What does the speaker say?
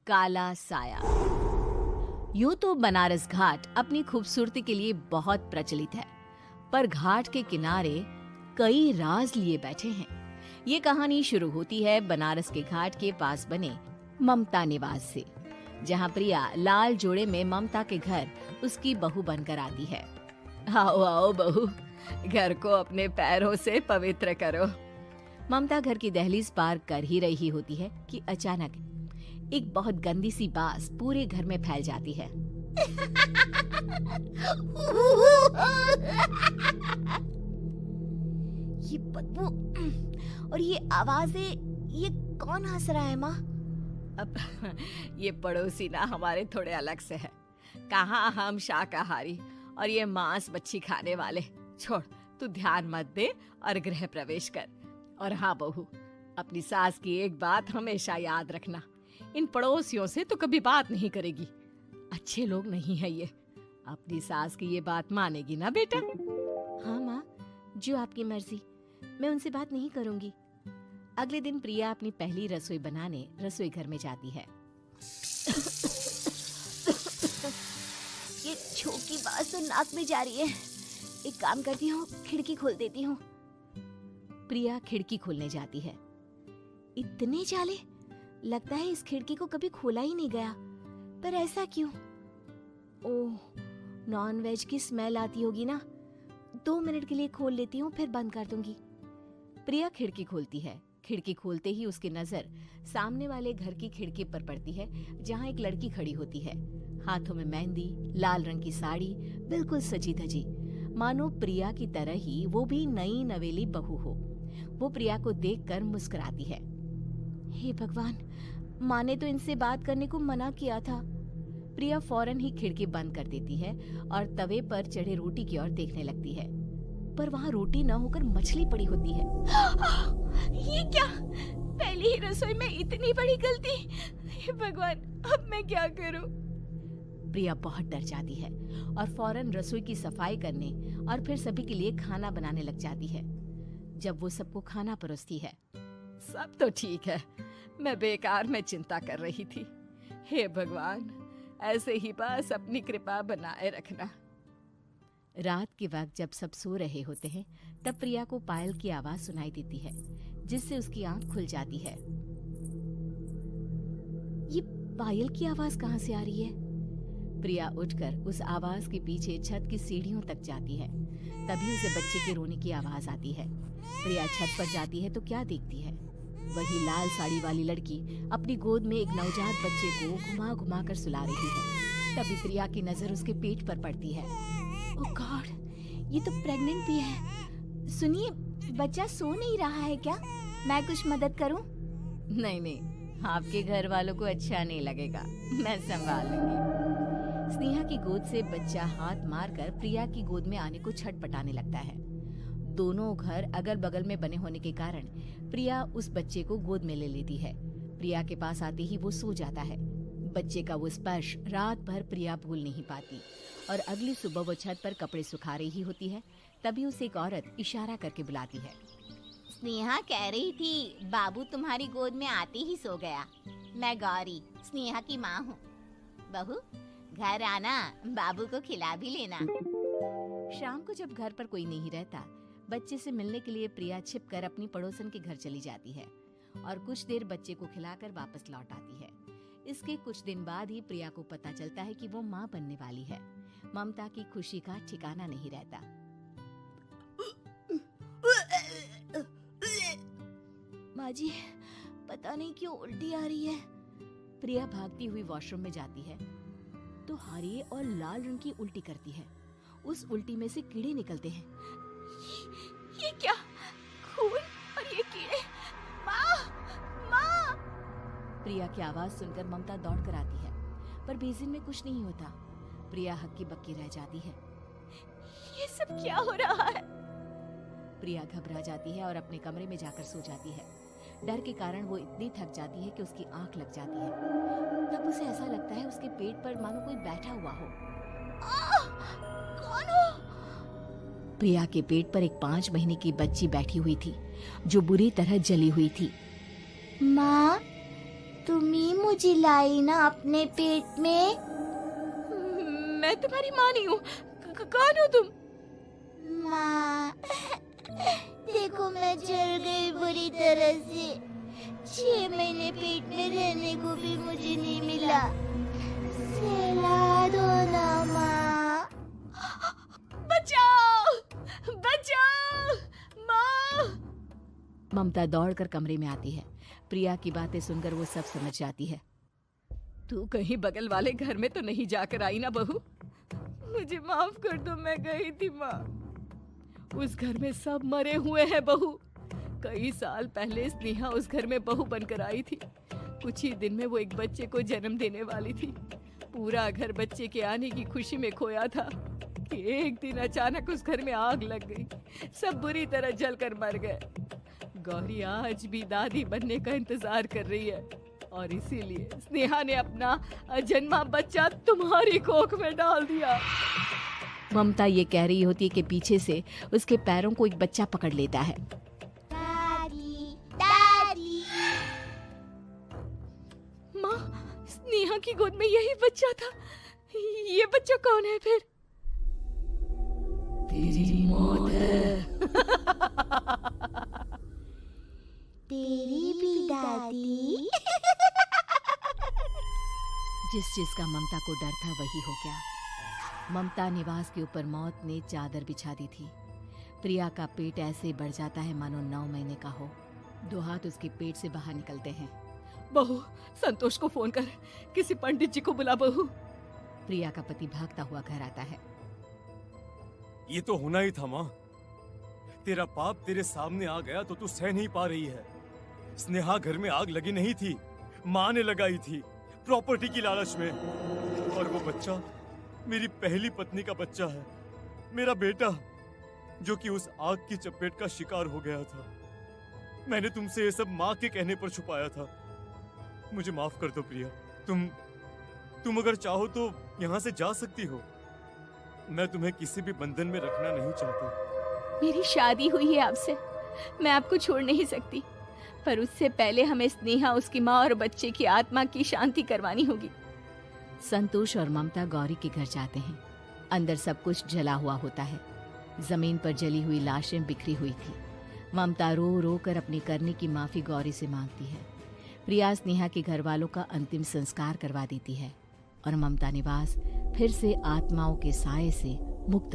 काला साया। यूं तो बनारस घाट अपनी खूबसूरती के लिए बहुत प्रचलित है, पर घाट के किनारे कई राज लिए बैठे हैं। ये कहानी शुरू होती है बनारस के घाट के पास बने ममता निवास से, जहां प्रिया लाल जोड़े में ममता के घर उसकी बहू बनकर आती है। आओ आओ बहू, घर को अपने पैरों से पवित्र करो। ममता घर की दहलीज पार कर ही रही होती है कि अचानक एक बहुत गंदी सी बास पूरे घर में फैल जाती है। ये बदबू और ये आवाजें, ये कौन हंस रहा है माँ? अब ये पड़ोसी ना हमारे थोड़े अलग से है। कहाँ हम शाकाहारी और ये मांस मच्छी खाने वाले। छोड़, तू ध्यान मत दे और गृह प्रवेश कर। और हाँ बहू, अपनी सास की एक बात हमेशा याद रखना, इन पड़ोसियों से तो कभी बात नहीं करेगी। अच्छे लोग नहीं है ये। अपनी सास की ये बात मानेगी ना बेटा? हाँ माँ, जो आपकी मर्जी, मैं उनसे बात नहीं करूंगी। अगले दिन प्रिया अपनी पहली रसोई बनाने रसोई घर में जाती है। ये छोकी बात तो नाक में जा रही है। एक काम करती हूँ, खिड़की खोल देती हूँ। प्रिया खिड़की खोलने जाती है। इतने जाले, लगता है इस खिड़की को कभी खोला ही नहीं गया। पर ऐसा क्यों? ओह, नॉन वेज की स्मेल आती होगी ना। 2 मिनट के लिए खोल लेती हूँ, फिर बंद कर दूंगी। प्रिया खिड़की खोलती है। खिड़की खोलते ही उसकी नजर सामने वाले घर की खिड़की पर पड़ती है, जहाँ एक लड़की खड़ी होती है। हाथों में मेहंदी, लाल रंग की साड़ी, बिल्कुल सजी धजी, मानो प्रिया की तरह ही वो भी नई नवेली बहू हो। वो प्रिया को देखकर मुस्कुराती है। हे भगवान, माँ ने तो इनसे बात करने को मना किया था। प्रिया फौरन ही खिड़की बंद कर देती है और तवे पर चढ़े रोटी की ओर देखने लगती है, पर वहाँ रोटी न होकर मछली पड़ी होती है। ये क्या? पहली ही रसोई में इतनी बड़ी गलती। हे भगवान, अब मैं क्या करूं? प्रिया बहुत डर जाती है और फौरन रसोई की सफाई करने और फिर सभी के लिए खाना बनाने लग जाती है। जब वो सबको खाना परोसती है, सब तो ठीक है, मैं बेकार में चिंता कर रही थी। हे भगवान, ऐसे ही बस अपनी कृपा बनाए रखना। रात के वक्त जब सब सो रहे होते हैं, तब प्रिया को पायल की आवाज सुनाई देती है, जिससे उसकी आंख खुल जाती है। ये पायल की आवाज कहाँ से आ रही है? प्रिया उठकर उस आवाज के पीछे छत की सीढ़ियों तक जाती है। तभी उसे बच्चे के रोने की आवाज आती है। प्रिया छत पर जाती है तो क्या देखती है? वही लाल साड़ी वाली लड़की अपनी गोद में एक नवजात बच्चे को घुमा घुमा कर सुला रही है। तभी प्रिया की नजर उसके पेट पर पड़ती है। ओह गॉड, ये तो प्रेग्नेंट भी है। सुनिए, बच्चा सो नहीं रहा है क्या? मैं कुछ मदद करूं? नहीं नहीं, आपके घर वालों को अच्छा नहीं लगेगा, मैं संभाल लूंगी। स्नेहा की गोद से बच्चा हाथ मारकर प्रिया की गोद में आने को छटपटाने लगता है। दोनों घर अगल बगल में बने होने के कारण प्रिया उस बच्चे को गोद में ले लेती है। प्रिया के पास आते ही वो सो जाता है। बच्चे का वो स्पर्श रात भर प्रिया भूल नहीं पाती और अगली सुबह वो छत पर कपड़े सुखा रही होती है। तभी उसे एक औरत इशारा करके बुलाती है। स्नेहा कह रही थी बाबू तुम्हारी गोद में आते ही सो गया। मैं गौरी, स्नेहा की माँ हूँ। बहू, घर आना, बाबू को खिला भी लेना। शाम को जब घर पर कोई नहीं रहता, बच्चे से मिलने के लिए प्रिया छिपकर अपनी पड़ोसन के घर चली जाती है और कुछ देर बच्चे को खिलाकर वापस लौट आती है। इसके कुछ दिन बाद ही प्रिया को पता चलता है कि वो माँ बनने वाली है। ममता की खुशी का ठिकाना नहीं रहता। माँ जी, पता नहीं क्यों उल्टी आ रही है। प्रिया भागती हुई वॉशरूम में जाती है तो हरे और लाल रंग की उल्टी करती है। उस उल्टी में से कीड़े निकलते हैं। ये क्या? खून और ये कीड़े! माँ! माँ! प्रिया की आवाज सुनकर ममता दौड़ कर आती है, पर बेसिन में कुछ नहीं होता। प्रिया हक्की बक्की रह जाती है। ये सब क्या हो रहा है? प्रिया घबरा जाती है और अपने कमरे में जाकर सो जाती है। डर के कारण वो इतनी थक जाती है कि उसकी आंख लग जाती है। तब उसे ऐसा लगता है उसके पेट पर मानो कोई बैठा हुआ हो। कौन हो? प्रिया के पेट पर एक 5 महीने की बच्ची बैठी हुई थी, जो बुरी तरह जली हुई थी। माँ, तुम ही मुझे लाई ना अपने पेट में। मैं तुम्हारी माँ नहीं हूँ। कौन हो तुम? माँ, देखो मैं जल गई बुरी तरह से। 6 महीने पेट में रहने को भी मुझे नहीं मिला। सहला दो ना माँ। बचाओ, बचाओ, माँ। ममता दौड़कर कमरे में आती है। प्रिया की बातें सुनकर वो सब समझ जाती है। तू कहीं बगल वाले घर में तो नहीं जाकर आई ना बहू? मुझे माफ कर दो, मैं गई थी माँ। उस घर में सब मरे हुए हैं बहू। कई साल पहले स्नेहा उस घर में बहू बनकर आई थी। कुछ ही दिन में वो एक बच्चे को जन्म देने वाली थी। पूरा घर बच्चे के आने की खुशी में खोया था कि एक दिन अचानक उस घर में आग लग गई। सब बुरी तरह जलकर मर गए। गौरी आज भी दादी बनने का इंतजार कर रही है और इसीलिए स्नेहा ने अपना अजन्मा बच्चा तुम्हारी कोख में डाल दिया। ममता ये कह रही होती है कि पीछे से उसके पैरों को एक बच्चा पकड़ लेता है। दादी, दादी। माँ, स्नेहा की गोद में यही बच्चा था। ये बच्चा कौन है फिर? तेरी मौत है। तेरी भी दादी। जिस चीज का ममता को डर था वही हो गया। ममता निवास के ऊपर मौत ने चादर बिछा दी थी। प्रिया का पेट ऐसे बढ़ जाता है मानो 9 महीने का हो। 2 हाथ उसके पेट से बाहर निकलते हैं। बहू, संतोष को फोन कर, किसी पंडित जी को बुला बहू। प्रिया का पति भागता हुआ घर आता है। ये तो होना ही था माँ। तेरा पाप तेरे सामने आ गया तो तू सह नहीं पा रही है। स्नेहा घर में आग लगी नहीं थी, माँ ने लगाई थी, प्रॉपर्टी की लालच में। और वो बच्चा मेरी पहली पत्नी का बच्चा है, मेरा बेटा, जो कि उस आग की चपेट का शिकार हो गया था। मैंने तुमसे ये सब माँ के कहने पर छुपाया था। मुझे माफ कर दो प्रिया। तुम अगर चाहो तो यहाँ से जा सकती हो। मैं तुम्हें किसी भी बंधन में रखना नहीं चाहता। मेरी शादी हुई है आपसे, मैं आपको छोड़ नहीं सकती, पर उससे पहले हमें स्नेहा, उसकी माँ और बच्चे की आत्मा की शांति करवानी होगी। संतोष और ममता गौरी के घर जाते हैं। अंदर सब कुछ जला हुआ होता है। जमीन पर जली हुई लाशें बिखरी हुई थी। ममता रो रो कर अपने करने की माफी गौरी से मांगती है। प्रिया स्नेहा के घर वालों का अंतिम संस्कार करवा देती है और ममता निवास फिर से आत्माओं के साए से मुक्त